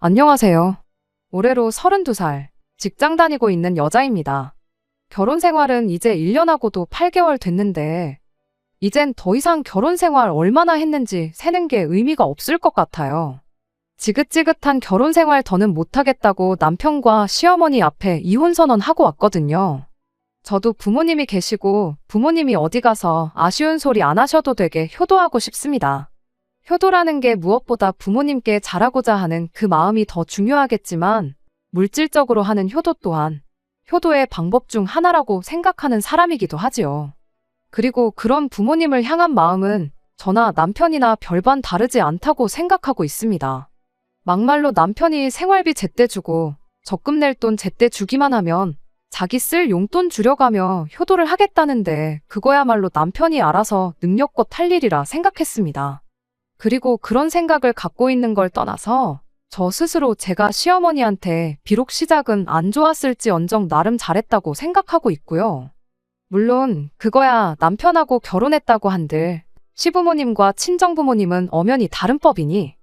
안녕하세요. 올해로 32살, 직장 다니고 있는 여자입니다. 결혼 생활은 이제 1년하고도 8개월 됐는데, 이젠 더 이상 결혼 생활 얼마나 했는지 세는 게 의미가 없을 것 같아요. 지긋지긋한 결혼 생활 더는 못하겠다고 남편과 시어머니 앞에 이혼 선언하고 왔거든요. 저도 부모님이 계시고 부모님이 어디 가서 아쉬운 소리 안 하셔도 되게 효도하고 싶습니다. 효도라는 게 무엇보다 부모님께 잘하고자 하는 그 마음이 더 중요하겠지만 물질적으로 하는 효도 또한 효도의 방법 중 하나라고 생각하는 사람이기도 하지요. 그리고 그런 부모님을 향한 마음은 저나 남편이나 별반 다르지 않다고 생각하고 있습니다. 막말로 남편이 생활비 제때 주고 적금 낼 돈 제때 주기만 하면 자기 쓸 용돈 줄여가며 효도를 하겠다는데 그거야말로 남편이 알아서 능력껏 할 일이라 생각했습니다. 그리고 그런 생각을 갖고 있는 걸 떠나서 저 스스로 제가 시어머니한테 비록 시작은 안 좋았을지언정 나름 잘했다고 생각하고 있고요. 물론 그거야 남편하고 결혼했다고 한들 시부모님과 친정부모님은 엄연히 다른 법이니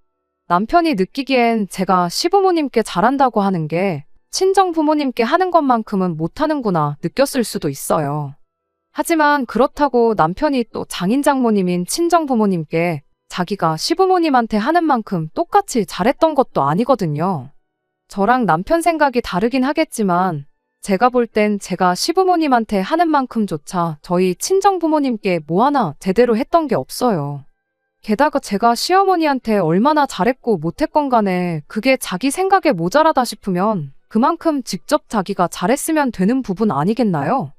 남편이 느끼기엔 제가 시부모님께 잘한다고 하는 게 친정부모님께 하는 것만큼은 못하는구나 느꼈을 수도 있어요. 하지만 그렇다고 남편이 또 장인장모님인 친정부모님께 자기가 시부모님한테 하는 만큼 똑같이 잘했던 것도 아니거든요. 저랑 남편 생각이 다르긴 하겠지만 제가 볼 땐 제가 시부모님한테 하는 만큼조차 저희 친정부모님께 뭐 하나 제대로 했던 게 없어요. 게다가 제가 시어머니한테 얼마나 잘했고 못했건 간에 그게 자기 생각에 모자라다 싶으면 그만큼 직접 자기가 잘했으면 되는 부분 아니겠나요?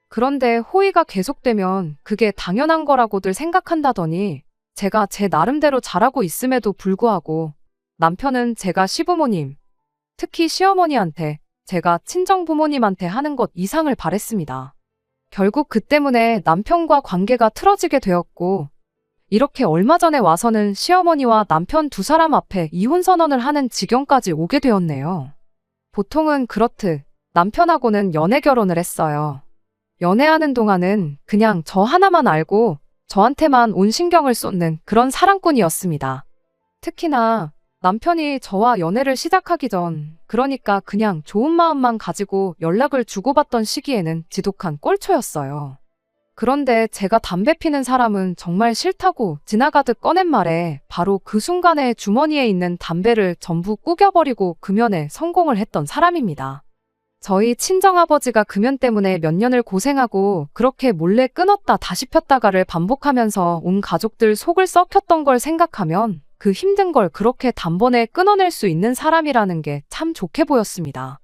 그런데 호의가 계속되면 그게 당연한 거라고들 생각한다더니 제가 제 나름대로 잘하고 있음에도 불구하고 남편은 제가 시부모님, 특히 시어머니한테 제가 친정부모님한테 하는 것 이상을 바랬습니다. 결국 그 때문에 남편과 관계가 틀어지게 되었고 이렇게 얼마 전에 와서는 시어머니와 남편 두 사람 앞에 이혼 선언을 하는 지경까지 오게 되었네요. 보통은 그렇듯 남편하고는 연애 결혼을 했어요. 연애하는 동안은 그냥 저 하나만 알고 저한테만 온 신경을 쏟는 그런 사랑꾼이었습니다. 특히나 남편이 저와 연애를 시작하기 전, 그러니까 그냥 좋은 마음만 가지고 연락을 주고받던 시기에는 지독한 꼴초였어요. 그런데 제가 담배 피는 사람은 정말 싫다고 지나가듯 꺼낸 말에 바로 그 순간에 주머니에 있는 담배를 전부 구겨버리고 금연에 성공을 했던 사람입니다. 저희 친정아버지가 금연 때문에 몇 년을 고생하고 그렇게 몰래 끊었다 다시 폈다가를 반복하면서 온 가족들 속을 썩혔던 걸 생각하면 그 힘든 걸 그렇게 단번에 끊어낼 수 있는 사람이라는 게 참 좋게 보였습니다.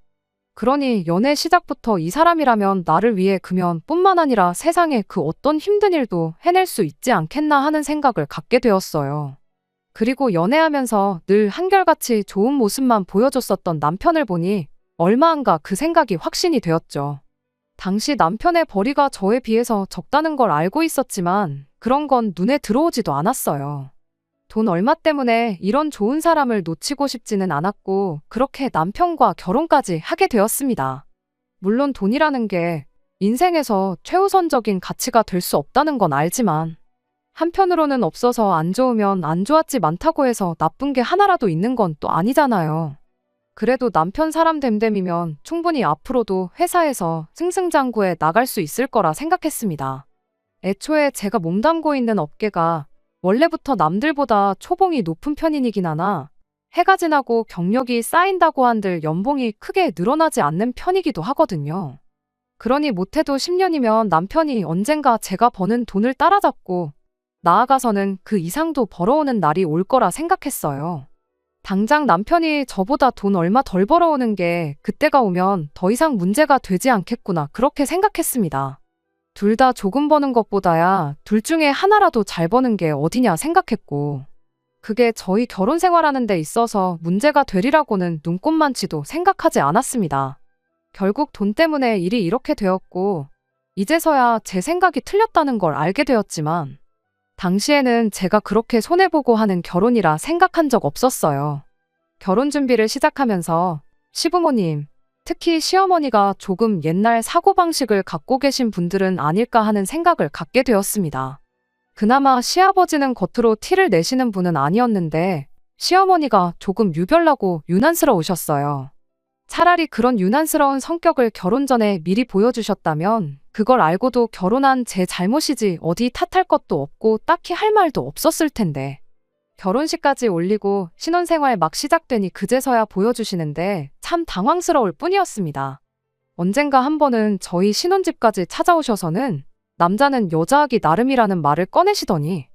그러니 연애 시작부터 이 사람이라면 나를 위해 금연뿐만 아니라 세상에 그 어떤 힘든 일도 해낼 수 있지 않겠나 하는 생각을 갖게 되었어요. 그리고 연애하면서 늘 한결같이 좋은 모습만 보여줬었던 남편을 보니 얼마 안가 그 생각이 확신이 되었죠. 당시 남편의 벌이가 저에 비해서 적다는 걸 알고 있었지만 그런 건 눈에 들어오지도 않았어요. 돈 얼마 때문에 이런 좋은 사람을 놓치고 싶지는 않았고 그렇게 남편과 결혼까지 하게 되었습니다. 물론 돈이라는 게 인생에서 최우선적인 가치가 될 수 없다는 건 알지만 한편으로는 없어서 안 좋으면 안 좋았지 많다고 해서 나쁜 게 하나라도 있는 건 또 아니잖아요. 그래도 남편 사람 됨됨이면 충분히 앞으로도 회사에서 승승장구해 나갈 수 있을 거라 생각했습니다. 애초에 제가 몸담고 있는 업계가 원래부터 남들보다 초봉이 높은 편이긴 하나 해가 지나고 경력이 쌓인다고 한들 연봉이 크게 늘어나지 않는 편이기도 하거든요. 그러니 못해도 10년이면 남편이 언젠가 제가 버는 돈을 따라잡고 나아가서는 그 이상도 벌어오는 날이 올 거라 생각했어요. 당장 남편이 저보다 돈 얼마 덜 벌어오는 게 그때가 오면 더 이상 문제가 되지 않겠구나 그렇게 생각했습니다. 둘 다 조금 버는 것보다야 둘 중에 하나라도 잘 버는 게 어디냐 생각했고 그게 저희 결혼 생활하는 데 있어서 문제가 되리라고는 눈꼽만치도 생각하지 않았습니다. 결국 돈 때문에 일이 이렇게 되었고 이제서야 제 생각이 틀렸다는 걸 알게 되었지만 당시에는 제가 그렇게 손해보고 하는 결혼이라 생각한 적 없었어요. 결혼 준비를 시작하면서 시부모님, 특히 시어머니가 조금 옛날 사고방식을 갖고 계신 분들은 아닐까 하는 생각을 갖게 되었습니다. 그나마 시아버지는 겉으로 티를 내시는 분은 아니었는데 시어머니가 조금 유별나고 유난스러우셨어요. 차라리 그런 유난스러운 성격을 결혼 전에 미리 보여주셨다면 그걸 알고도 결혼한 제 잘못이지 어디 탓할 것도 없고 딱히 할 말도 없었을 텐데. 결혼식까지 올리고 신혼생활 막 시작되니 그제서야 보여주시는데 참 당황스러울 뿐이었습니다. 언젠가 한 번은 저희 신혼집까지 찾아오셔서는 남자는 여자하기 나름이라는 말을 꺼내시더니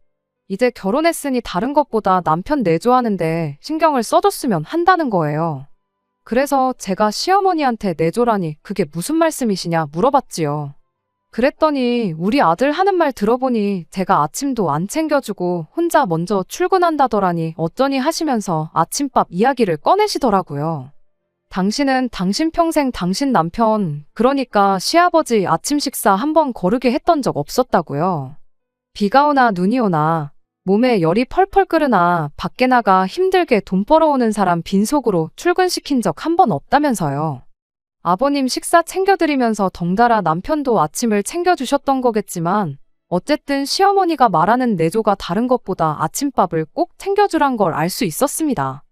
이제 결혼했으니 다른 것보다 남편 내조하는데 신경을 써줬으면 한다는 거예요. 그래서 제가 시어머니한테 내조라니 그게 무슨 말씀이시냐 물어봤지요. 그랬더니 우리 아들 하는 말 들어보니 제가 아침도 안 챙겨주고 혼자 먼저 출근한다더라니 어쩌니 하시면서 아침밥 이야기를 꺼내시더라고요. 당신은 당신 평생 당신 남편, 그러니까 시아버지 아침 식사 한번 거르게 했던 적 없었다고요. 비가 오나 눈이 오나 몸에 열이 펄펄 끓으나 밖에 나가 힘들게 돈 벌어오는 사람 빈속으로 출근시킨 적 한 번 없다면서요. 아버님 식사 챙겨드리면서 덩달아 남편도 아침을 챙겨주셨던 거겠지만 어쨌든 시어머니가 말하는 내조가 다른 것보다 아침밥을 꼭 챙겨주란 걸 알 수 있었습니다.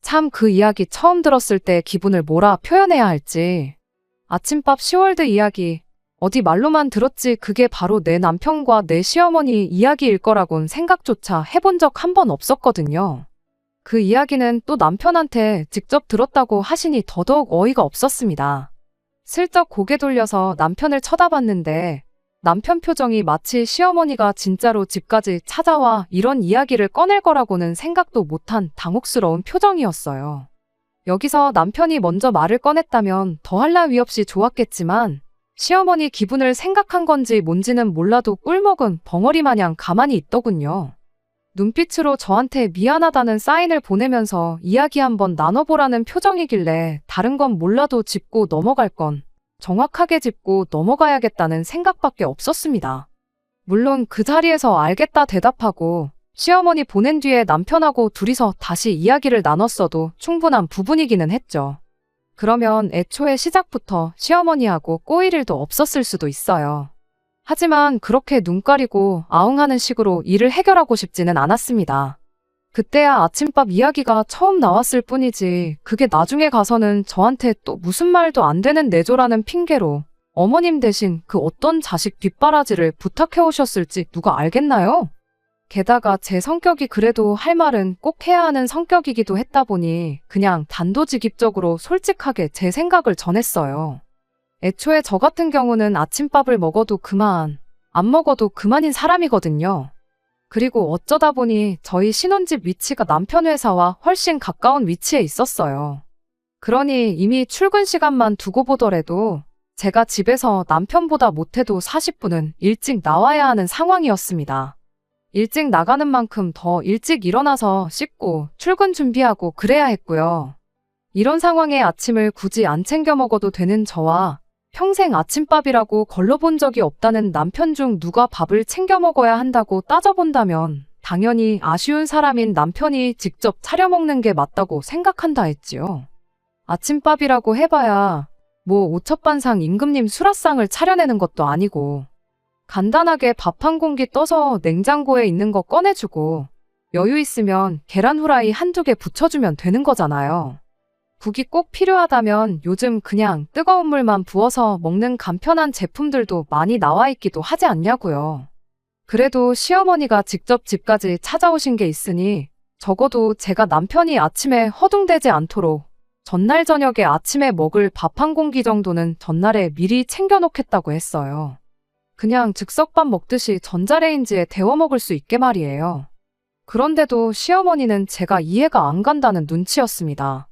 참 그 이야기 처음 들었을 때 기분을 뭐라 표현해야 할지. 아침밥 시월드 이야기, 어디 말로만 들었지 그게 바로 내 남편과 내 시어머니 이야기일 거라곤 생각조차 해본 적 한 번 없었거든요. 그 이야기는 또 남편한테 직접 들었다고 하시니 더더욱 어이가 없었습니다. 슬쩍 고개 돌려서 남편을 쳐다봤는데 남편 표정이 마치 시어머니가 진짜로 집까지 찾아와 이런 이야기를 꺼낼 거라고는 생각도 못한 당혹스러운 표정이었어요. 여기서 남편이 먼저 말을 꺼냈다면 더할 나위 없이 좋았겠지만 시어머니 기분을 생각한 건지 뭔지는 몰라도 꿀먹은 벙어리 마냥 가만히 있더군요. 눈빛으로 저한테 미안하다는 사인을 보내면서 이야기 한번 나눠보라는 표정이길래 다른 건 몰라도 짚고 넘어갈 건 정확하게 짚고 넘어가야겠다는 생각밖에 없었습니다. 물론 그 자리에서 알겠다 대답하고 시어머니 보낸 뒤에 남편하고 둘이서 다시 이야기를 나눴어도 충분한 부분이기는 했죠. 그러면 애초에 시작부터 시어머니하고 꼬일 일도 없었을 수도 있어요. 하지만 그렇게 눈 가리고 아웅하는 식으로 일을 해결하고 싶지는 않았습니다. 그때야 아침밥 이야기가 처음 나왔을 뿐이지 그게 나중에 가서는 저한테 또 무슨 말도 안 되는 내조라는 핑계로 어머님 대신 그 어떤 자식 뒷바라지를 부탁해 오셨을지 누가 알겠나요? 게다가 제 성격이 그래도 할 말은 꼭 해야 하는 성격이기도 했다 보니 그냥 단도직입적으로 솔직하게 제 생각을 전했어요. 애초에 저 같은 경우는 아침밥을 먹어도 그만, 안 먹어도 그만인 사람이거든요. 그리고 어쩌다 보니 저희 신혼집 위치가 남편 회사와 훨씬 가까운 위치에 있었어요. 그러니 이미 출근 시간만 두고 보더라도 제가 집에서 남편보다 못해도 40분은 일찍 나와야 하는 상황이었습니다. 일찍 나가는 만큼 더 일찍 일어나서 씻고 출근 준비하고 그래야 했고요. 이런 상황에 아침을 굳이 안 챙겨 먹어도 되는 저와 평생 아침밥이라고 걸러본 적이 없다는 남편 중 누가 밥을 챙겨 먹어야 한다고 따져본다면 당연히 아쉬운 사람인 남편이 직접 차려 먹는 게 맞다고 생각한다 했지요. 아침밥이라고 해봐야 뭐 오첩반상 임금님 수라상을 차려내는 것도 아니고 간단하게 밥 한 공기 떠서 냉장고에 있는 거 꺼내주고 여유 있으면 계란 후라이 한두 개 부쳐주면 되는 거잖아요. 국이 꼭 필요하다면 요즘 그냥 뜨거운 물만 부어서 먹는 간편한 제품들도 많이 나와 있기도 하지 않냐고요. 그래도 시어머니가 직접 집까지 찾아오신 게 있으니 적어도 제가 남편이 아침에 허둥대지 않도록 전날 저녁에 아침에 먹을 밥 한 공기 정도는 전날에 미리 챙겨놓겠다고 했어요. 그냥 즉석밥 먹듯이 전자레인지에 데워 먹을 수 있게 말이에요. 그런데도 시어머니는 제가 이해가 안 간다는 눈치였습니다.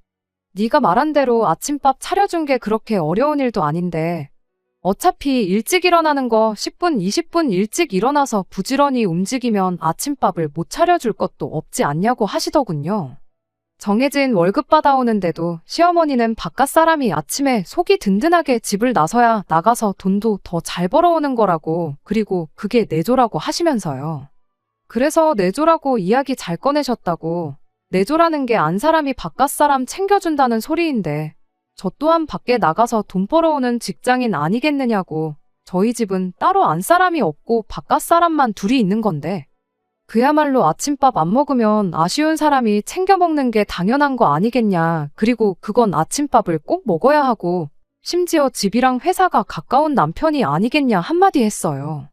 네가 말한 대로 아침밥 차려준 게 그렇게 어려운 일도 아닌데 어차피 일찍 일어나는 거 10분, 20분 일찍 일어나서 부지런히 움직이면 아침밥을 못 차려줄 것도 없지 않냐고 하시더군요. 정해진 월급 받아오는데도 시어머니는 바깥 사람이 아침에 속이 든든하게 집을 나서야 나가서 돈도 더 잘 벌어오는 거라고, 그리고 그게 내조라고 하시면서요. 그래서 내조라고 이야기 잘 꺼내셨다고. 내조라는 게 안 사람이 바깥 사람 챙겨준다는 소리인데 저 또한 밖에 나가서 돈 벌어오는 직장인 아니겠느냐고. 저희 집은 따로 안 사람이 없고 바깥 사람만 둘이 있는 건데 그야말로 아침밥 안 먹으면 아쉬운 사람이 챙겨 먹는 게 당연한 거 아니겠냐. 그리고 그건 아침밥을 꼭 먹어야 하고, 심지어 집이랑 회사가 가까운 남편이 아니겠냐 한마디 했어요.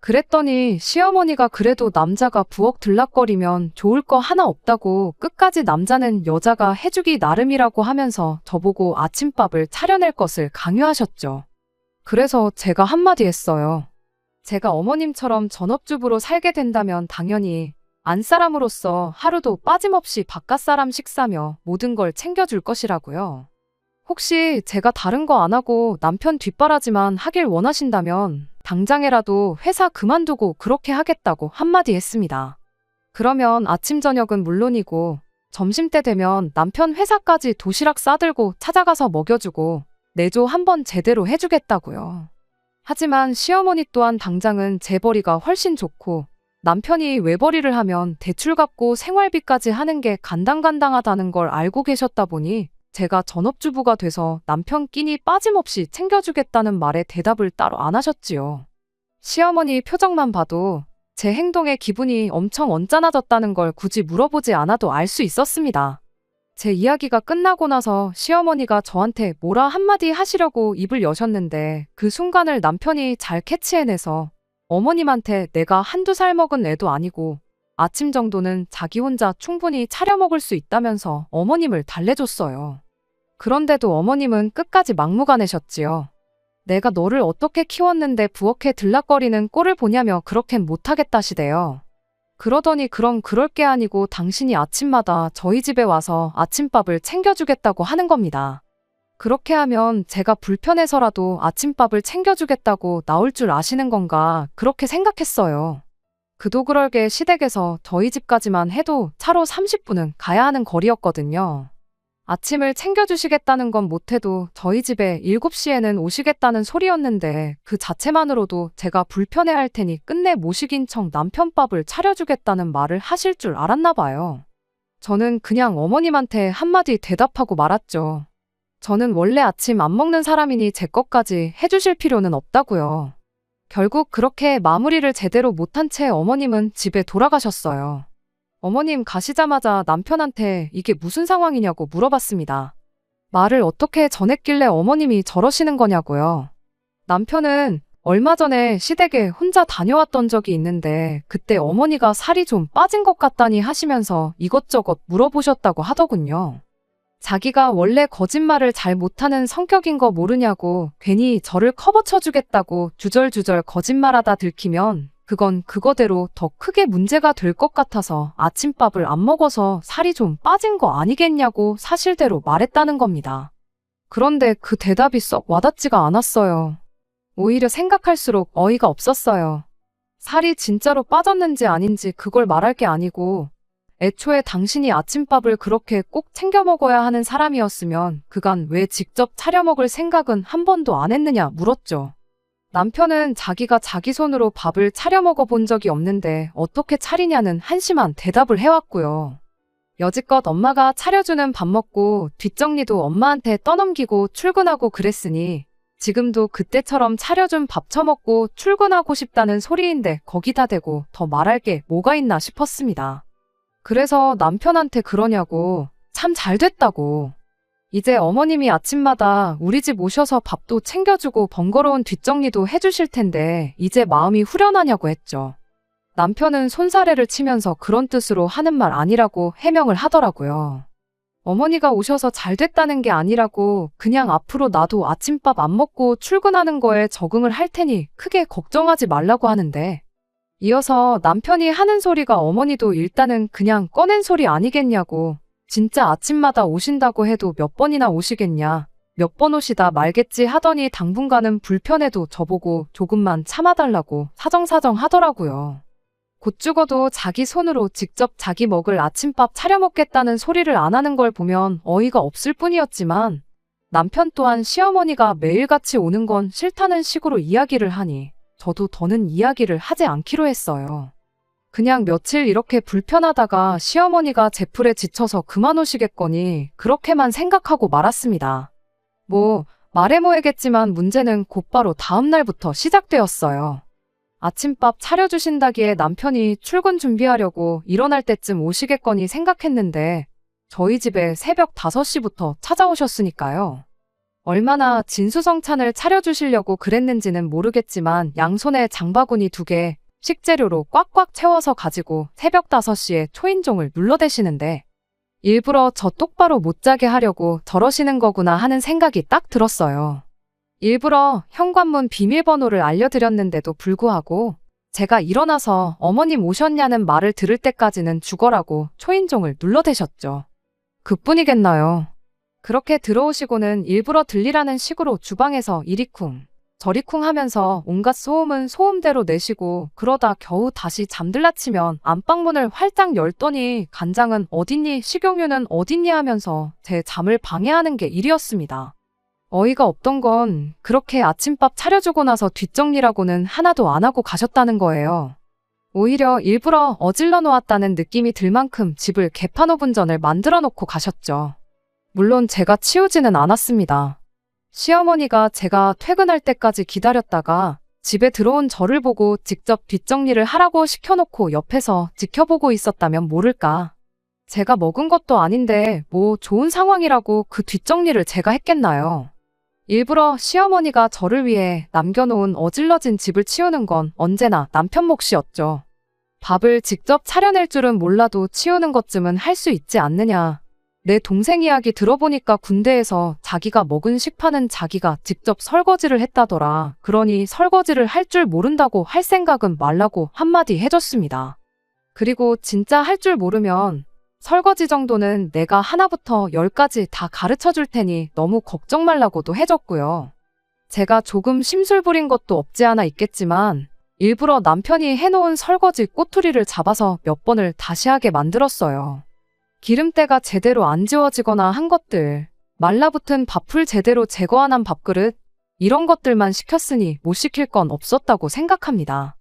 그랬더니 시어머니가 그래도 남자가 부엌 들락거리면 좋을 거 하나 없다고 끝까지 남자는 여자가 해주기 나름이라고 하면서 저보고 아침밥을 차려낼 것을 강요하셨죠. 그래서 제가 한마디 했어요. 제가 어머님처럼 전업주부로 살게 된다면 당연히 안사람으로서 하루도 빠짐없이 바깥사람 식사며 모든 걸 챙겨줄 것이라고요. 혹시 제가 다른 거 안 하고 남편 뒷바라지만 하길 원하신다면 당장에라도 회사 그만두고 그렇게 하겠다고 한마디 했습니다. 그러면 아침 저녁은 물론이고 점심때 되면 남편 회사까지 도시락 싸들고 찾아가서 먹여주고 내조 한번 제대로 해주겠다고요. 하지만 시어머니 또한 당장은 재벌이가 훨씬 좋고 남편이 외벌이를 하면 대출 갚고 생활비까지 하는 게 간당간당하다는 걸 알고 계셨다 보니 제가 전업주부가 돼서 남편 끼니 빠짐없이 챙겨주겠다는 말에 대답을 따로 안 하셨지요. 시어머니 표정만 봐도 제 행동에 기분이 엄청 언짢아졌다는 걸 굳이 물어보지 않아도 알 수 있었습니다. 제 이야기가 끝나고 나서 시어머니가 저한테 뭐라 한마디 하시려고 입을 여셨는데 그 순간을 남편이 잘 캐치해내서 어머님한테 내가 한두 살 먹은 애도 아니고 아침 정도는 자기 혼자 충분히 차려 먹을 수 있다면서 어머님을 달래줬어요. 그런데도 어머님은 끝까지 막무가내셨지요. 내가 너를 어떻게 키웠는데 부엌에 들락거리는 꼴을 보냐며 그렇겐 못하겠다시대요. 그러더니 그럼 그럴 게 아니고 당신이 아침마다 저희 집에 와서 아침밥을 챙겨주겠다고 하는 겁니다. 그렇게 하면 제가 불편해서라도 아침밥을 챙겨주겠다고 나올 줄 아시는 건가 그렇게 생각했어요. 그도 그럴게 시댁에서 저희 집까지만 해도 차로 30분은 가야 하는 거리였거든요. 아침을 챙겨주시겠다는 건 못해도 저희 집에 7시에는 오시겠다는 소리였는데 그 자체만으로도 제가 불편해할 테니 끝내 모시긴 척 남편 밥을 차려주겠다는 말을 하실 줄 알았나 봐요. 저는 그냥 어머님한테 한마디 대답하고 말았죠. 저는 원래 아침 안 먹는 사람이니 제 것까지 해주실 필요는 없다고요. 결국 그렇게 마무리를 제대로 못한 채 어머님은 집에 돌아가셨어요. 어머님 가시자마자 남편한테 이게 무슨 상황이냐고 물어봤습니다. 말을 어떻게 전했길래 어머님이 저러시는 거냐고요. 남편은 얼마 전에 시댁에 혼자 다녀왔던 적이 있는데 그때 어머니가 살이 좀 빠진 것 같다니 하시면서 이것저것 물어보셨다고 하더군요. 자기가 원래 거짓말을 잘 못하는 성격인 거 모르냐고 괜히 저를 커버쳐주겠다고 주절주절 거짓말하다 들키면 그건 그거대로 더 크게 문제가 될 것 같아서 아침밥을 안 먹어서 살이 좀 빠진 거 아니겠냐고 사실대로 말했다는 겁니다. 그런데 그 대답이 썩 와닿지가 않았어요. 오히려 생각할수록 어이가 없었어요. 살이 진짜로 빠졌는지 아닌지 그걸 말할 게 아니고 애초에 당신이 아침밥을 그렇게 꼭 챙겨 먹어야 하는 사람이었으면 그간 왜 직접 차려 먹을 생각은 한 번도 안 했느냐 물었죠. 남편은 자기가 자기 손으로 밥을 차려 먹어 본 적이 없는데 어떻게 차리냐는 한심한 대답을 해왔고요. 여지껏 엄마가 차려주는 밥 먹고 뒷정리도 엄마한테 떠넘기고 출근하고 그랬으니 지금도 그때처럼 차려준 밥 처먹고 출근하고 싶다는 소리인데 거기다 대고 더 말할 게 뭐가 있나 싶었습니다. 그래서 남편한테 그러냐고 참 잘됐다고. 이제 어머님이 아침마다 우리 집 오셔서 밥도 챙겨주고 번거로운 뒷정리도 해주실 텐데 이제 마음이 후련하냐고 했죠. 남편은 손사래를 치면서 그런 뜻으로 하는 말 아니라고 해명을 하더라고요. 어머니가 오셔서 잘됐다는 게 아니라고 그냥 앞으로 나도 아침밥 안 먹고 출근하는 거에 적응을 할 테니 크게 걱정하지 말라고 하는데 이어서 남편이 하는 소리가 어머니도 일단은 그냥 꺼낸 소리 아니겠냐고 진짜 아침마다 오신다고 해도 몇 번이나 오시겠냐 몇 번 오시다 말겠지 하더니 당분간은 불편해도 저보고 조금만 참아달라고 사정사정 하더라고요. 곧 죽어도 자기 손으로 직접 자기 먹을 아침밥 차려 먹겠다는 소리를 안 하는 걸 보면 어이가 없을 뿐이었지만 남편 또한 시어머니가 매일같이 오는 건 싫다는 식으로 이야기를 하니 저도 더는 이야기를 하지 않기로 했어요. 그냥 며칠 이렇게 불편하다가 시어머니가 제풀에 지쳐서 그만 오시겠거니 그렇게만 생각하고 말았습니다. 말해모해겠지만 문제는 곧바로 다음 날부터 시작되었어요. 아침밥 차려주신다기에 남편이 출근 준비하려고 일어날 때쯤 오시겠거니 생각했는데 저희 집에 새벽 5시부터 찾아오셨으니까요. 얼마나 진수성찬을 차려주시려고 그랬는지는 모르겠지만 양손에 장바구니 2개, 식재료로 꽉꽉 채워서 가지고 새벽 5시에 초인종을 눌러대시는데 일부러 저 똑바로 못 자게 하려고 저러시는 거구나 하는 생각이 딱 들었어요. 일부러 현관문 비밀번호를 알려드렸는데도 불구하고 제가 일어나서 어머님 오셨냐는 말을 들을 때까지는 죽어라고 초인종을 눌러대셨죠. 그뿐이겠나요. 그렇게 들어오시고는 일부러 들리라는 식으로 주방에서 이리쿵 저리쿵 하면서 온갖 소음은 소음대로 내시고 그러다 겨우 다시 잠들라 치면 안방문을 활짝 열더니 간장은 어딨니 식용유는 어딨니 하면서 제 잠을 방해하는 게 일이었습니다. 어이가 없던 건 그렇게 아침밥 차려주고 나서 뒷정리라고는 하나도 안 하고 가셨다는 거예요. 오히려 일부러 어질러 놓았다는 느낌이 들 만큼 집을 개판오븐전을 만들어 놓고 가셨죠. 물론 제가 치우지는 않았습니다. 시어머니가 제가 퇴근할 때까지 기다렸다가 집에 들어온 저를 보고 직접 뒷정리를 하라고 시켜놓고 옆에서 지켜보고 있었다면 모를까. 제가 먹은 것도 아닌데 뭐 좋은 상황이라고 그 뒷정리를 제가 했겠나요. 일부러 시어머니가 저를 위해 남겨놓은 어질러진 집을 치우는 건 언제나 남편 몫이었죠. 밥을 직접 차려낼 줄은 몰라도 치우는 것쯤은 할 수 있지 않느냐. 내 동생 이야기 들어보니까 군대에서 자기가 먹은 식판은 자기가 직접 설거지를 했다더라. 그러니 설거지를 할 줄 모른다고 할 생각은 말라고 한마디 해줬습니다. 그리고 진짜 할 줄 모르면 설거지 정도는 내가 하나부터 10까지 다 가르쳐 줄 테니 너무 걱정 말라고도 해줬고요. 제가 조금 심술 부린 것도 없지 않아 있겠지만 일부러 남편이 해놓은 설거지 꼬투리를 잡아서 몇 번을 다시 하게 만들었어요. 기름때가 제대로 안 지워지거나 한 것들, 말라붙은 밥풀 제대로 제거 안 한 밥그릇, 이런 것들만 시켰으니 못 시킬 건 없었다고 생각합니다.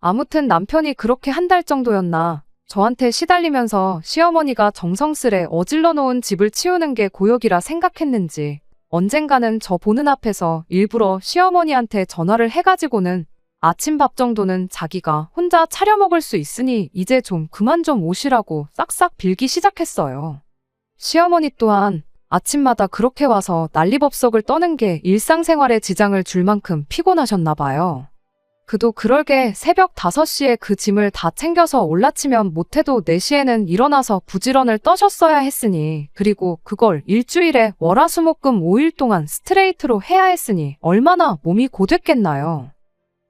아무튼 남편이 그렇게 한 달 정도였나 저한테 시달리면서 시어머니가 정성스레 어질러 놓은 집을 치우는 게 고역이라 생각했는지 언젠가는 저 보는 앞에서 일부러 시어머니한테 전화를 해가지고는 아침밥 정도는 자기가 혼자 차려 먹을 수 있으니 이제 좀 그만 좀 오시라고 싹싹 빌기 시작했어요. 시어머니 또한 아침마다 그렇게 와서 난리법석을 떠는 게 일상생활에 지장을 줄 만큼 피곤하셨나 봐요. 그도 그럴게 새벽 5시에 그 짐을 다 챙겨서 올라치면 못해도 4시에는 일어나서 부지런을 떠셨어야 했으니 그리고 그걸 일주일에 월화수목금 5일 동안 스트레이트로 해야 했으니 얼마나 몸이 고됐겠나요.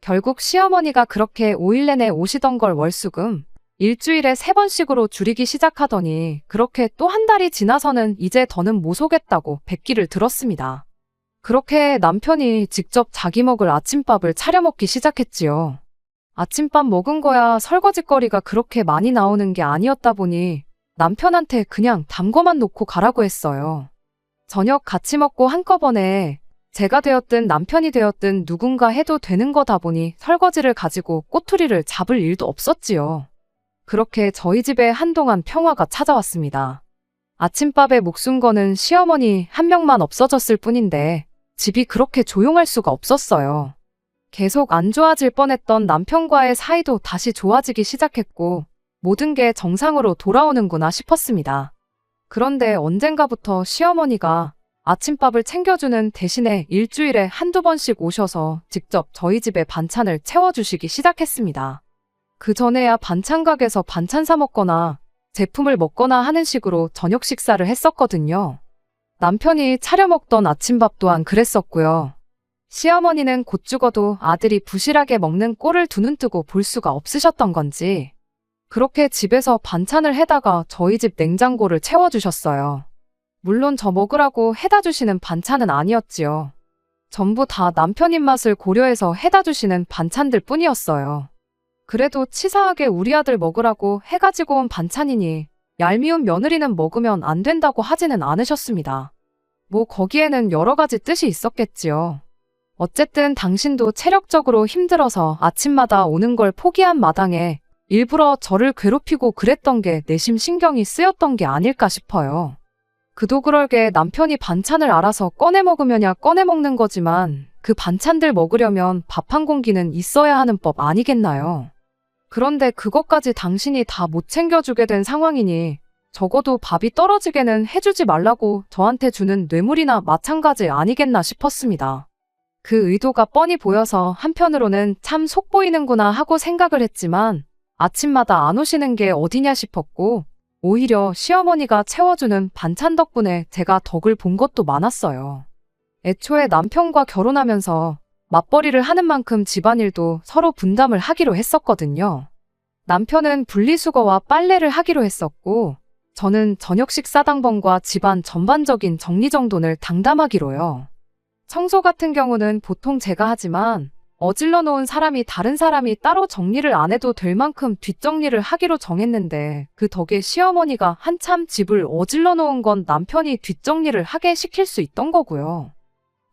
결국 시어머니가 그렇게 5일 내내 오시던 걸 월수금 일주일에 3번씩으로 줄이기 시작하더니 그렇게 또 한 달이 지나서는 이제 더는 못 오겠다고 백기를 들었습니다. 그렇게 남편이 직접 자기 먹을 아침밥을 차려 먹기 시작했지요. 아침밥 먹은 거야 설거지거리가 그렇게 많이 나오는 게 아니었다 보니 남편한테 그냥 담궈만 놓고 가라고 했어요. 저녁 같이 먹고 한꺼번에 제가 되었든 남편이 되었든 누군가 해도 되는 거다 보니 설거지를 가지고 꼬투리를 잡을 일도 없었지요. 그렇게 저희 집에 한동안 평화가 찾아왔습니다. 아침밥에 목숨 거는 시어머니 한 명만 없어졌을 뿐인데 집이 그렇게 조용할 수가 없었어요. 계속 안 좋아질 뻔했던 남편과의 사이도 다시 좋아지기 시작했고 모든 게 정상으로 돌아오는구나 싶었습니다. 그런데 언젠가부터 시어머니가 아침밥을 챙겨주는 대신에 일주일에 한두 번씩 오셔서 직접 저희 집에 반찬을 채워주시기 시작했습니다. 그 전에야 반찬 가게에서 반찬 사 먹거나 제품을 먹거나 하는 식으로 저녁 식사를 했었거든요. 남편이 차려 먹던 아침밥 또한 그랬었고요. 시어머니는 곧 죽어도 아들이 부실하게 먹는 꼴을 두 눈 뜨고 볼 수가 없으셨던 건지 그렇게 집에서 반찬을 해다가 저희 집 냉장고를 채워주셨어요. 물론 저 먹으라고 해다 주시는 반찬은 아니었지요. 전부 다 남편 입맛을 고려해서 해다 주시는 반찬들 뿐이었어요. 그래도 치사하게 우리 아들 먹으라고 해가지고 온 반찬이니 얄미운 며느리는 먹으면 안 된다고 하지는 않으셨습니다. 뭐 거기에는 여러 가지 뜻이 있었겠지요. 어쨌든 당신도 체력적으로 힘들어서 아침마다 오는 걸 포기한 마당에 일부러 저를 괴롭히고 그랬던 게 내심 신경이 쓰였던 게 아닐까 싶어요. 그도 그럴게 남편이 반찬을 알아서 꺼내 먹으면야 꺼내 먹는 거지만 그 반찬들 먹으려면 밥 한 공기는 있어야 하는 법 아니겠나요? 그런데 그것까지 당신이 다 못 챙겨주게 된 상황이니 적어도 밥이 떨어지게는 해주지 말라고 저한테 주는 뇌물이나 마찬가지 아니겠나 싶었습니다. 그 의도가 뻔히 보여서 한편으로는 참 속보이는구나 하고 생각을 했지만 아침마다 안 오시는 게 어디냐 싶었고 오히려 시어머니가 채워주는 반찬 덕분에 제가 덕을 본 것도 많았어요. 애초에 남편과 결혼하면서 맞벌이를 하는 만큼 집안일도 서로 분담을 하기로 했었거든요. 남편은 분리수거와 빨래를 하기로 했었고 저는 저녁 식사 당번과 집안 전반적인 정리정돈을 당담하기로요. 청소 같은 경우는 보통 제가 하지만 어질러 놓은 사람이 다른 사람이 따로 정리를 안 해도 될 만큼 뒷정리를 하기로 정했는데 그 덕에 시어머니가 한참 집을 어질러 놓은 건 남편이 뒷정리를 하게 시킬 수 있던 거고요.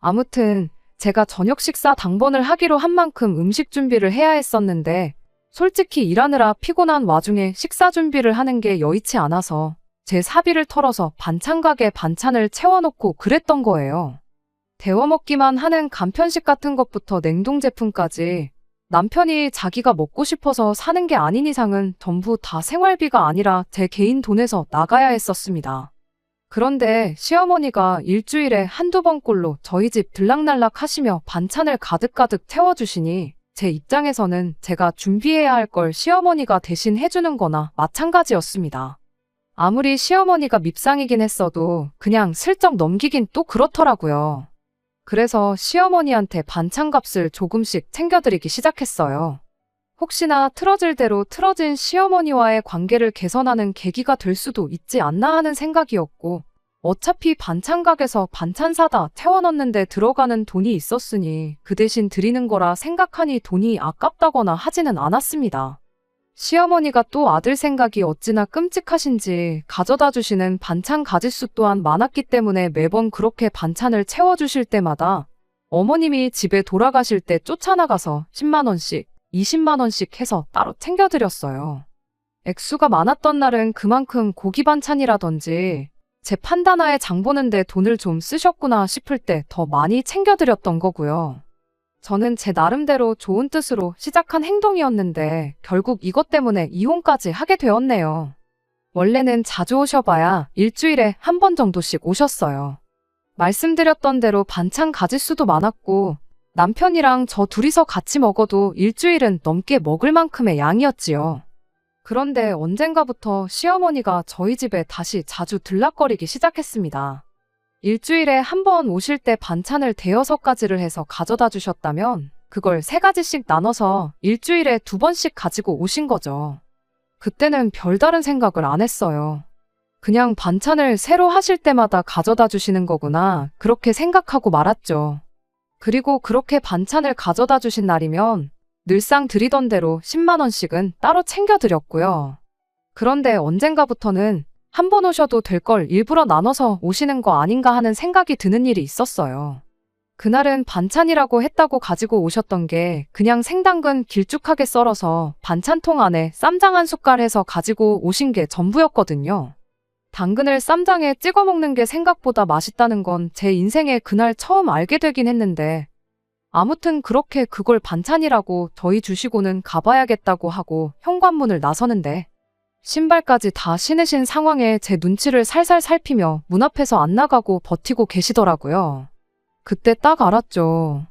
아무튼 제가 저녁 식사 당번을 하기로 한 만큼 음식 준비를 해야 했었는데 솔직히 일하느라 피곤한 와중에 식사 준비를 하는 게 여의치 않아서 제 사비를 털어서 반찬 가게 반찬을 채워놓고 그랬던 거예요. 데워 먹기만 하는 간편식 같은 것부터 냉동 제품까지 남편이 자기가 먹고 싶어서 사는 게 아닌 이상은 전부 다 생활비가 아니라 제 개인 돈에서 나가야 했었습니다. 그런데 시어머니가 일주일에 한두 번꼴로 저희 집 들락날락 하시며 반찬을 가득가득 채워주시니 제 입장에서는 제가 준비해야 할 걸 시어머니가 대신 해주는 거나 마찬가지였습니다. 아무리 시어머니가 밉상이긴 했어도 그냥 슬쩍 넘기긴 또 그렇더라고요. 그래서 시어머니한테 반찬값을 조금씩 챙겨드리기 시작했어요. 혹시나 틀어질 대로 틀어진 시어머니와의 관계를 개선하는 계기가 될 수도 있지 않나 하는 생각이었고 어차피 반찬 가게에서 반찬 사다 태워넣는데 들어가는 돈이 있었으니 그 대신 드리는 거라 생각하니 돈이 아깝다거나 하지는 않았습니다. 시어머니가 또 아들 생각이 어찌나 끔찍하신지 가져다 주시는 반찬 가짓수 또한 많았기 때문에 매번 그렇게 반찬을 채워주실 때마다 어머님이 집에 돌아가실 때 쫓아나가서 10만 원씩, 20만 원씩 해서 따로 챙겨드렸어요. 액수가 많았던 날은 그만큼 고기 반찬이라든지 제 판단하에 장 보는데 돈을 좀 쓰셨구나 싶을 때 더 많이 챙겨드렸던 거고요. 저는 제 나름대로 좋은 뜻으로 시작한 행동이었는데 결국 이것 때문에 이혼까지 하게 되었네요. 원래는 자주 오셔봐야 일주일에 한 번 정도씩 오셨어요. 말씀드렸던 대로 반찬 가짓수도 많았고 남편이랑 저 둘이서 같이 먹어도 일주일은 넘게 먹을 만큼의 양이었지요. 그런데 언젠가부터 시어머니가 저희 집에 다시 자주 들락거리기 시작했습니다. 일주일에 한 번 오실 때 반찬을 대여섯 가지를 해서 가져다 주셨다면 그걸 3가지씩 나눠서 일주일에 2번씩 가지고 오신 거죠. 그때는 별다른 생각을 안 했어요. 그냥 반찬을 새로 하실 때마다 가져다 주시는 거구나 그렇게 생각하고 말았죠. 그리고 그렇게 반찬을 가져다 주신 날이면 늘상 드리던 대로 10만 원씩은 따로 챙겨드렸고요. 그런데 언젠가부터는 한 번 오셔도 될 걸 일부러 나눠서 오시는 거 아닌가 하는 생각이 드는 일이 있었어요. 그날은 반찬이라고 했다고 가지고 오셨던 게 그냥 생당근 길쭉하게 썰어서 반찬통 안에 쌈장 한 숟갈 해서 가지고 오신 게 전부였거든요. 당근을 쌈장에 찍어 먹는 게 생각보다 맛있다는 건 제 인생에 그날 처음 알게 되긴 했는데 아무튼 그렇게 그걸 반찬이라고 저희 주시고는 가봐야겠다고 하고 현관문을 나서는데 신발까지 다 신으신 상황에 제 눈치를 살살 살피며 문 앞에서 안 나가고 버티고 계시더라고요. 그때 딱 알았죠.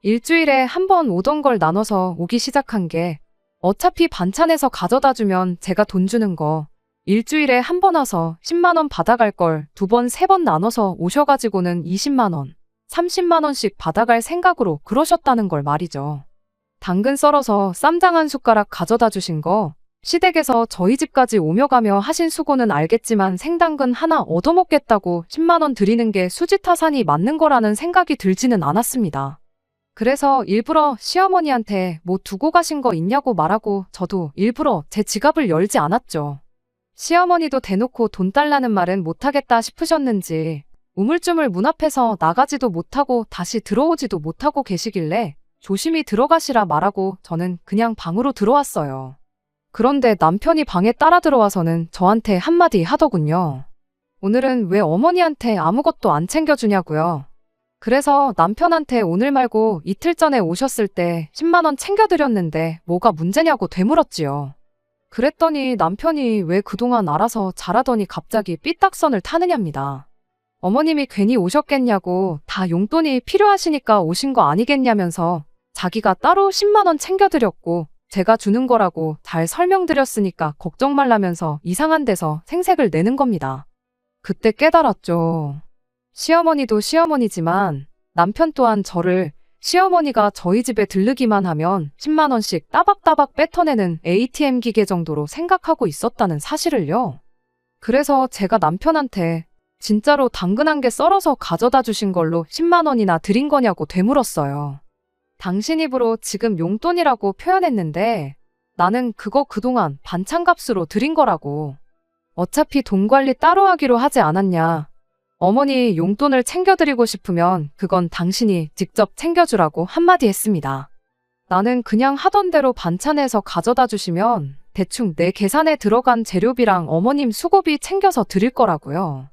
일주일에 한 번 오던 걸 나눠서 오기 시작한 게 어차피 반찬에서 가져다 주면 제가 돈 주는 거 일주일에 한 번 와서 10만 원 받아갈 걸 2번, 3번 나눠서 오셔가지고는 20만 원, 30만 원씩 받아갈 생각으로 그러셨다는 걸 말이죠. 당근 썰어서 쌈장 한 숟가락 가져다 주신 거 시댁에서 저희 집까지 오며 가며 하신 수고는 알겠지만 생당근 하나 얻어먹겠다고 10만 원 드리는 게 수지타산이 맞는 거라는 생각이 들지는 않았습니다. 그래서 일부러 시어머니한테 뭐 두고 가신 거 있냐고 말하고 저도 일부러 제 지갑을 열지 않았죠. 시어머니도 대놓고 돈 달라는 말은 못하겠다 싶으셨는지 우물쭈물 문 앞에서 나가지도 못하고 다시 들어오지도 못하고 계시길래 조심히 들어가시라 말하고 저는 그냥 방으로 들어왔어요. 그런데 남편이 방에 따라 들어와서는 저한테 한마디 하더군요. 오늘은 왜 어머니한테 아무것도 안 챙겨주냐고요. 그래서 남편한테 오늘 말고 이틀 전에 오셨을 때 10만 원 챙겨드렸는데 뭐가 문제냐고 되물었지요. 그랬더니 남편이 왜 그동안 알아서 잘하더니 갑자기 삐딱선을 타느냐입니다. 어머님이 괜히 오셨겠냐고 다 용돈이 필요하시니까 오신 거 아니겠냐면서 자기가 따로 10만 원 챙겨드렸고 제가 주는 거라고 잘 설명드렸으니까 걱정 말라면서 이상한 데서 생색을 내는 겁니다. 그때 깨달았죠. 시어머니도 시어머니지만 남편 또한 저를 시어머니가 저희 집에 들르기만 하면 10만 원씩 따박따박 뱉어내는 ATM 기계 정도로 생각하고 있었다는 사실을요. 그래서 제가 남편한테 진짜로 당근 한 개 썰어서 가져다 주신 걸로 10만 원이나 드린 거냐고 되물었어요. 당신 입으로 지금 용돈이라고 표현했는데 나는 그거 그동안 반찬값으로 드린 거라고. 어차피 돈 관리 따로 하기로 하지 않았냐. 어머니 용돈을 챙겨드리고 싶으면 그건 당신이 직접 챙겨주라고 한마디 했습니다. 나는 그냥 하던 대로 반찬해서 가져다 주시면 대충 내 계산에 들어간 재료비랑 어머님 수고비 챙겨서 드릴 거라고요.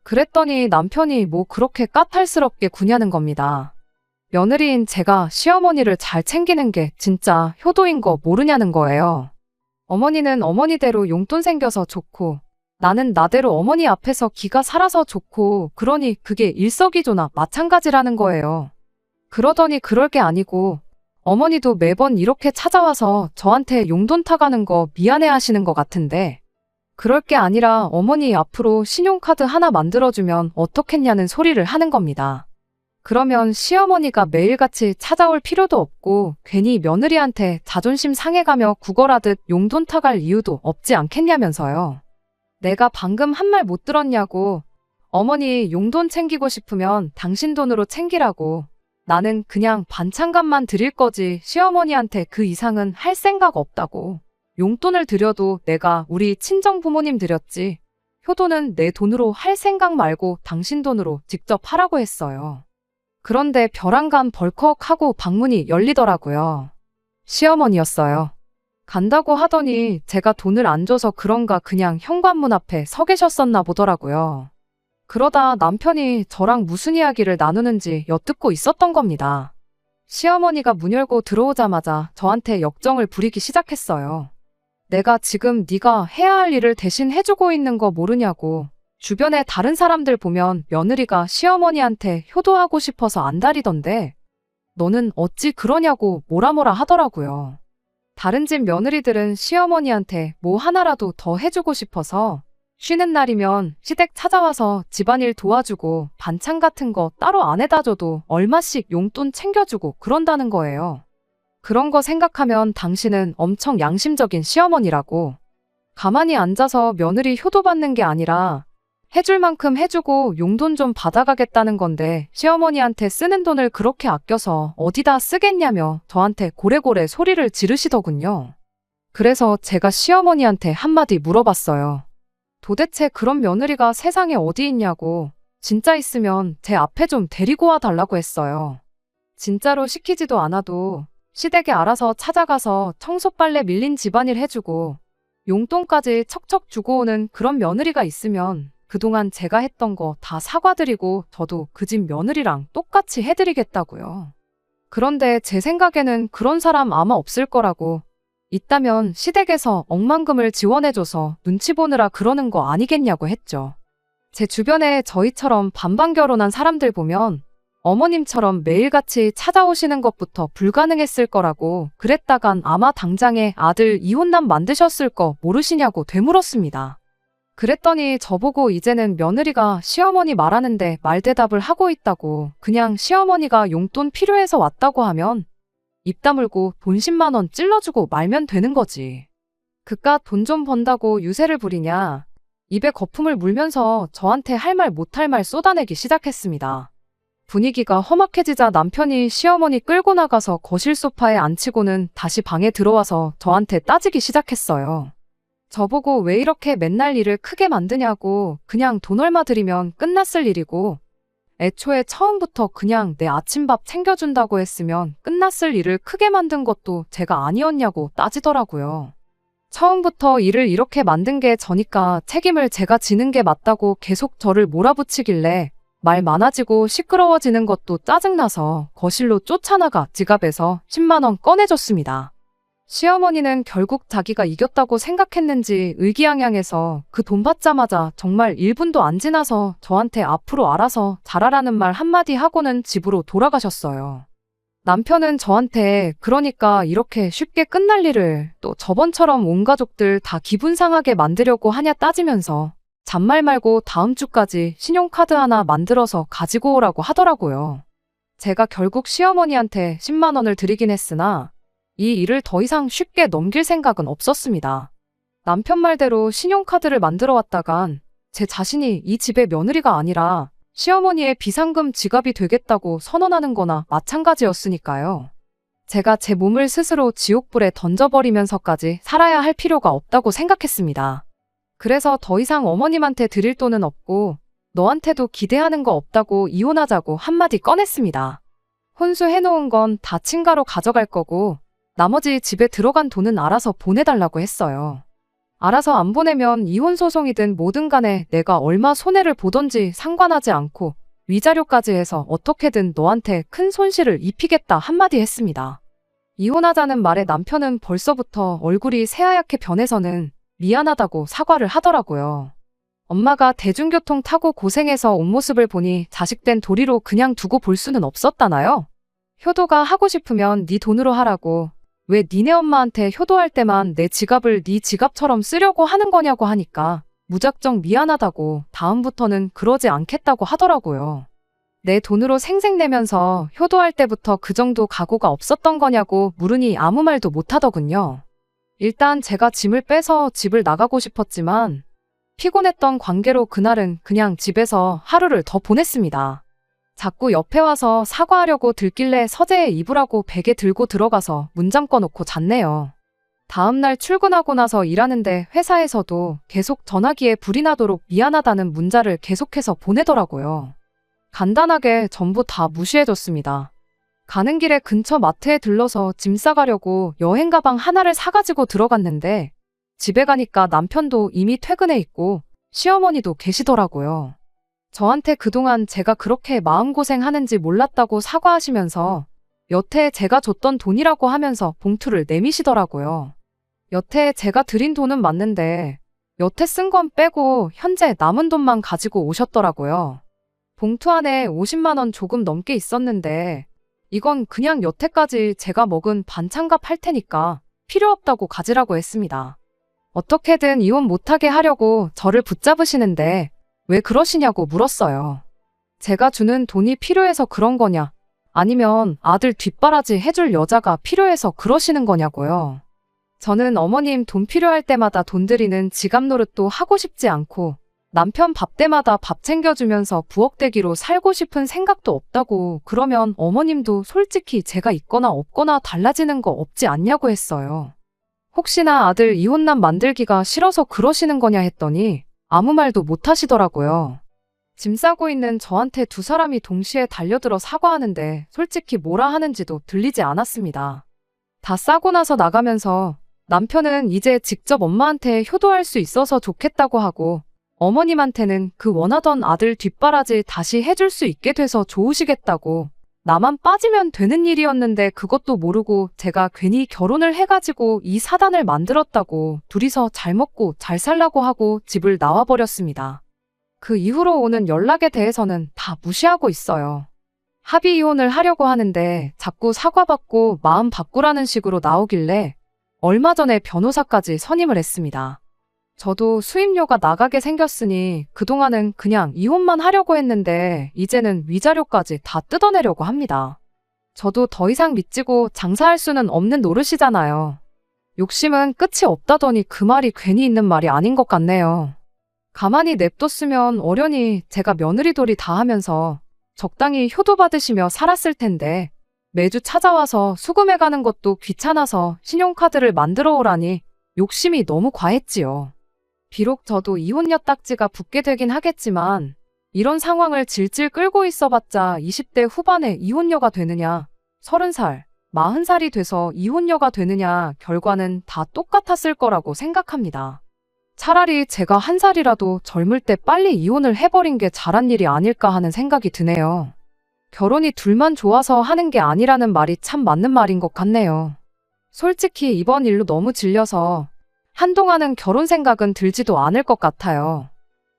그랬더니 남편이 뭐 그렇게 까탈스럽게 구냐는 겁니다. 며느리인 제가 시어머니를 잘 챙기는 게 진짜 효도인 거 모르냐는 거예요. 어머니는 어머니대로 용돈 생겨서 좋고 나는 나대로 어머니 앞에서 기가 살아서 좋고 그러니 그게 일석이조나 마찬가지라는 거예요. 그러더니 그럴 게 아니고 어머니도 매번 이렇게 찾아와서 저한테 용돈 타가는 거 미안해 하시는 것 같은데 그럴 게 아니라 어머니 앞으로 신용카드 하나 만들어주면 어떻겠냐는 소리를 하는 겁니다. 그러면 시어머니가 매일같이 찾아올 필요도 없고 괜히 며느리한테 자존심 상해가며 구걸하듯 용돈 타갈 이유도 없지 않겠냐면서요. 내가 방금 한 말 못 들었냐고. 어머니 용돈 챙기고 싶으면 당신 돈으로 챙기라고. 나는 그냥 반찬값만 드릴 거지 시어머니한테 그 이상은 할 생각 없다고. 용돈을 드려도 내가 우리 친정 부모님 드렸지. 효도는 내 돈으로 할 생각 말고 당신 돈으로 직접 하라고 했어요. 그런데 벼랑간 벌컥하고 방문이 열리더라고요. 시어머니였어요. 간다고 하더니 제가 돈을 안 줘서 그런가 그냥 현관문 앞에 서 계셨었나 보더라고요. 그러다 남편이 저랑 무슨 이야기를 나누는지 엿듣고 있었던 겁니다. 시어머니가 문 열고 들어오자마자 저한테 역정을 부리기 시작했어요. 내가 지금 네가 해야 할 일을 대신 해주고 있는 거 모르냐고. 주변에 다른 사람들 보면 며느리가 시어머니한테 효도하고 싶어서 안달이던데 너는 어찌 그러냐고 뭐라 하더라고요. 다른 집 며느리들은 시어머니한테 뭐 하나라도 더 해주고 싶어서 쉬는 날이면 시댁 찾아와서 집안일 도와주고 반찬 같은 거 따로 안 해다 줘도 얼마씩 용돈 챙겨주고 그런다는 거예요. 그런 거 생각하면 당신은 엄청 양심적인 시어머니라고. 가만히 앉아서 며느리 효도받는 게 아니라 해줄 만큼 해주고 용돈 좀 받아가겠다는 건데 시어머니한테 쓰는 돈을 그렇게 아껴서 어디다 쓰겠냐며 저한테 고래고래 소리를 지르시더군요. 그래서 제가 시어머니한테 한마디 물어봤어요. 도대체 그런 며느리가 세상에 어디 있냐고. 진짜 있으면 제 앞에 좀 데리고 와 달라고 했어요. 진짜로 시키지도 않아도 시댁에 알아서 찾아가서 청소 빨래 밀린 집안일 해주고 용돈까지 척척 주고 오는 그런 며느리가 있으면 그동안 제가 했던 거 다 사과드리고 저도 그 집 며느리랑 똑같이 해드리겠다고요. 그런데 제 생각에는 그런 사람 아마 없을 거라고. 있다면 시댁에서 억만금을 지원해줘서 눈치 보느라 그러는 거 아니겠냐고 했죠. 제 주변에 저희처럼 반반 결혼한 사람들 보면 어머님처럼 매일같이 찾아오시는 것부터 불가능했을 거라고 그랬다간 아마 당장에 아들 이혼남 만드셨을 거 모르시냐고 되물었습니다. 그랬더니 저보고 이제는 며느리가 시어머니 말하는데 말대답을 하고 있다고 그냥 시어머니가 용돈 필요해서 왔다고 하면 입 다물고 돈 10만 원 찔러주고 말면 되는 거지. 그깟 돈 좀 번다고 유세를 부리냐. 입에 거품을 물면서 저한테 할 말 못할 말 쏟아내기 시작했습니다. 분위기가 험악해지자 남편이 시어머니 끌고 나가서 거실 소파에 앉히고는 다시 방에 들어와서 저한테 따지기 시작했어요. 저보고 왜 이렇게 맨날 일을 크게 만드냐고. 그냥 돈 얼마 들이면 끝났을 일이고 애초에 처음부터 그냥 내 아침밥 챙겨준다고 했으면 끝났을 일을 크게 만든 것도 제가 아니었냐고 따지더라고요. 처음부터 일을 이렇게 만든 게 저니까 책임을 제가 지는 게 맞다고 계속 저를 몰아붙이길래 말 많아지고 시끄러워지는 것도 짜증나서 거실로 쫓아나가 지갑에서 10만 원 꺼내줬습니다. 시어머니는 결국 자기가 이겼다고 생각했는지 의기양양해서 그 돈 받자마자 정말 1분도 안 지나서 저한테 앞으로 알아서 잘하라는 말 한마디 하고는 집으로 돌아가셨어요. 남편은 저한테 그러니까 이렇게 쉽게 끝날 일을 또 저번처럼 온 가족들 다 기분 상하게 만들려고 하냐 따지면서 잔말 말고 다음 주까지 신용카드 하나 만들어서 가지고 오라고 하더라고요. 제가 결국 시어머니한테 10만 원을 드리긴 했으나 이 일을 더 이상 쉽게 넘길 생각은 없었습니다. 남편 말대로 신용카드를 만들어 왔다간 제 자신이 이 집의 며느리가 아니라 시어머니의 비상금 지갑이 되겠다고 선언하는 거나 마찬가지였으니까요. 제가 제 몸을 스스로 지옥불에 던져버리면서까지 살아야 할 필요가 없다고 생각했습니다. 그래서 더 이상 어머님한테 드릴 돈은 없고 너한테도 기대하는 거 없다고 이혼하자고 한마디 꺼냈습니다. 혼수해놓은 건 다 친가로 가져갈 거고 나머지 집에 들어간 돈은 알아서 보내달라고 했어요. 알아서 안 보내면 이혼 소송이든 뭐든 간에 내가 얼마 손해를 보던지 상관하지 않고 위자료까지 해서 어떻게든 너한테 큰 손실을 입히겠다 한마디 했습니다. 이혼하자는 말에 남편은 벌써부터 얼굴이 새하얗게 변해서는 미안하다고 사과를 하더라고요. 엄마가 대중교통 타고 고생해서 온 모습을 보니 자식된 도리로 그냥 두고 볼 수는 없었다나요? 효도가 하고 싶으면 네 돈으로 하라고 왜 니네 엄마한테 효도할 때만 내 지갑을 네 지갑처럼 쓰려고 하는 거냐고 하니까 무작정 미안하다고 다음부터는 그러지 않겠다고 하더라고요. 내 돈으로 생색내면서 효도할 때부터 그 정도 각오가 없었던 거냐고 물으니 아무 말도 못하더군요. 일단 제가 짐을 빼서 집을 나가고 싶었지만 피곤했던 관계로 그날은 그냥 집에서 하루를 더 보냈습니다. 자꾸 옆에 와서 사과하려고 들길래 서재에 입으라고 베개 들고 들어가서 문 잠궈놓고 잤네요. 다음날 출근하고 나서 일하는데 회사에서도 계속 전화기에 불이 나도록 미안하다는 문자를 계속해서 보내더라고요. 간단하게 전부 다 무시해줬습니다. 가는 길에 근처 마트에 들러서 짐 싸가려고 여행 가방 하나를 사가지고 들어갔는데 집에 가니까 남편도 이미 퇴근해 있고 시어머니도 계시더라고요. 저한테 그동안 제가 그렇게 마음고생하는지 몰랐다고 사과하시면서 여태 제가 줬던 돈이라고 하면서 봉투를 내미시더라고요. 여태 제가 드린 돈은 맞는데 여태 쓴 건 빼고 현재 남은 돈만 가지고 오셨더라고요. 봉투 안에 50만 원 조금 넘게 있었는데 이건 그냥 여태까지 제가 먹은 반찬값 할 테니까 필요 없다고 가지라고 했습니다. 어떻게든 이혼 못하게 하려고 저를 붙잡으시는데 왜 그러시냐고 물었어요. 제가 주는 돈이 필요해서 그런 거냐? 아니면 아들 뒷바라지 해줄 여자가 필요해서 그러시는 거냐고요. 저는 어머님 돈 필요할 때마다 돈 드리는 지갑 노릇도 하고 싶지 않고 남편 밥 때마다 밥 챙겨주면서 부엌대기로 살고 싶은 생각도 없다고 그러면 어머님도 솔직히 제가 있거나 없거나 달라지는 거 없지 않냐고 했어요. 혹시나 아들 이혼남 만들기가 싫어서 그러시는 거냐 했더니 아무 말도 못 하시더라고요. 짐 싸고 있는 저한테 두 사람이 동시에 달려들어 사과하는데 솔직히 뭐라 하는지도 들리지 않았습니다. 다 싸고 나서 나가면서 남편은 이제 직접 엄마한테 효도할 수 있어서 좋겠다고 하고 어머님한테는 그 원하던 아들 뒷바라지 다시 해줄 수 있게 돼서 좋으시겠다고 나만 빠지면 되는 일이었는데 그것도 모르고 제가 괜히 결혼을 해가지고 이 사단을 만들었다고 둘이서 잘 먹고 잘 살라고 하고 집을 나와버렸습니다. 그 이후로 오는 연락에 대해서는 다 무시하고 있어요. 합의 이혼을 하려고 하는데 자꾸 사과받고 마음 바꾸라는 식으로 나오길래 얼마 전에 변호사까지 선임을 했습니다. 저도 수임료가 나가게 생겼으니 그동안은 그냥 이혼만 하려고 했는데 이제는 위자료까지 다 뜯어내려고 합니다. 저도 더 이상 믿지고 장사할 수는 없는 노릇이잖아요. 욕심은 끝이 없다더니 그 말이 괜히 있는 말이 아닌 것 같네요. 가만히 냅뒀으면 어련히 제가 며느리돌이 다 하면서 적당히 효도받으시며 살았을 텐데 매주 찾아와서 수금해가는 것도 귀찮아서 신용카드를 만들어 오라니 욕심이 너무 과했지요. 비록 저도 이혼녀 딱지가 붙게 되긴 하겠지만 이런 상황을 질질 끌고 있어봤자 20대 후반에 이혼녀가 되느냐, 30살, 40살이 돼서 이혼녀가 되느냐 결과는 다 똑같았을 거라고 생각합니다. 차라리 제가 한 살이라도 젊을 때 빨리 이혼을 해버린 게 잘한 일이 아닐까 하는 생각이 드네요. 결혼이 둘만 좋아서 하는 게 아니라는 말이 참 맞는 말인 것 같네요. 솔직히 이번 일로 너무 질려서 한동안은 결혼 생각은 들지도 않을 것 같아요.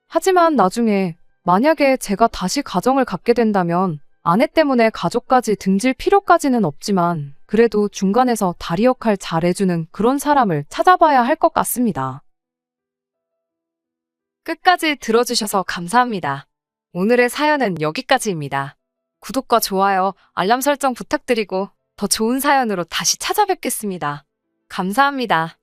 하지만 나중에 만약에 제가 다시 가정을 갖게 된다면 아내 때문에 가족까지 등질 필요까지는 없지만 그래도 중간에서 다리 역할 잘해주는 그런 사람을 찾아봐야 할 것 같습니다. 끝까지 들어주셔서 감사합니다. 오늘의 사연은 여기까지입니다. 구독과 좋아요, 알람 설정 부탁드리고 더 좋은 사연으로 다시 찾아뵙겠습니다. 감사합니다.